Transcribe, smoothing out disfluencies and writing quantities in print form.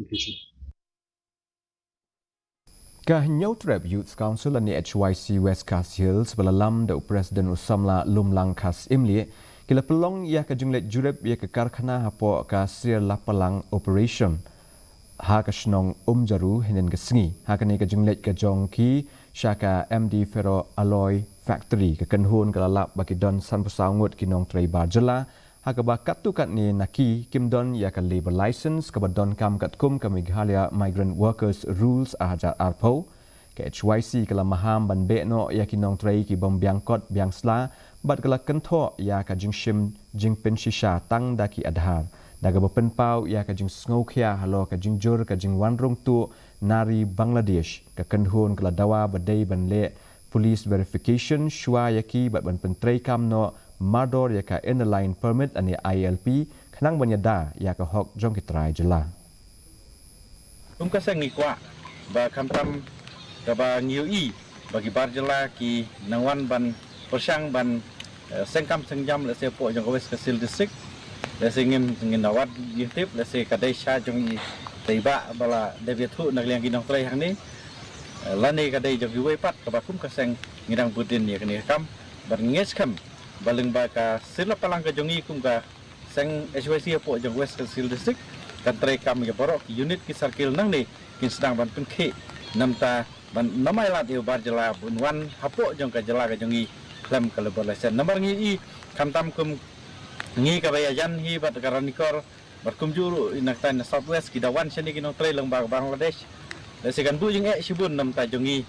application. Kahnyau Trap Youth Council ani HYC West Khas Hills belalam da Presiden Usamla Lumlang Khas Imli kila pelong ia ke junglet Jurip ia ke Karkhana hapo ka sir lapalang operation ha ka snong Umjaru hinen ke sengi ha kani ke junglet ke jongki syaka MD Ferro Alloy Factory ke kenhun kelalap bagi don san pesangut kinong tray bar Jylla ha ke bakat tu kat ni naki kim don ia ke labor license ke badon kam kat kum ke Meghalaya Migrant Workers Rules ahajar arpo ke HYC kala maham ban bekno ia kinong tray ki Bymbiang kot Biang sla bat kala kentho ia ka jingshim jingpen shisha tang daki adhar daga bepenpau ia ka jing sngokhia halo ka jingjur ka jingwanrung tu nari Bangladesh ka kenhun kala dawa badai ban le police verification shwa yaki bat ban pentray kamno Mardor ya ka inline permit ani ILP khnang banyada ya ka hok jong kitrai Jylla. Ka sengi kwa ba kamtam ka ba ngiu bagi bar Jylla ki nangwan ban persang ban sengkam sengjam le se po jong west kasil district le se ngin nawat yitip le se kadai sha jong teiba bala deviat hu nak liang kinong trai hang ni lani kadai jong yuwe pat ka ba kum ka seng ngidang budin ya kini kam ban nges kam baling ba ka sila palang ka jongi kum ka seng HYC po jong west kasil district kan trai kam ya borok unit ki circle nang ni kin sedang ban penke namta ban namai lat yu bar Jylla bunwan hapo jong ka Jylla ka jongi klam ka lebor lesen nomor ngi kam tam kum ngi ka bayajan hi bat karanikor bar kum juru inak tan southwest ki dawan sini kinong trai lang ba Bangladesh le segan bu jing e sibun namta jongi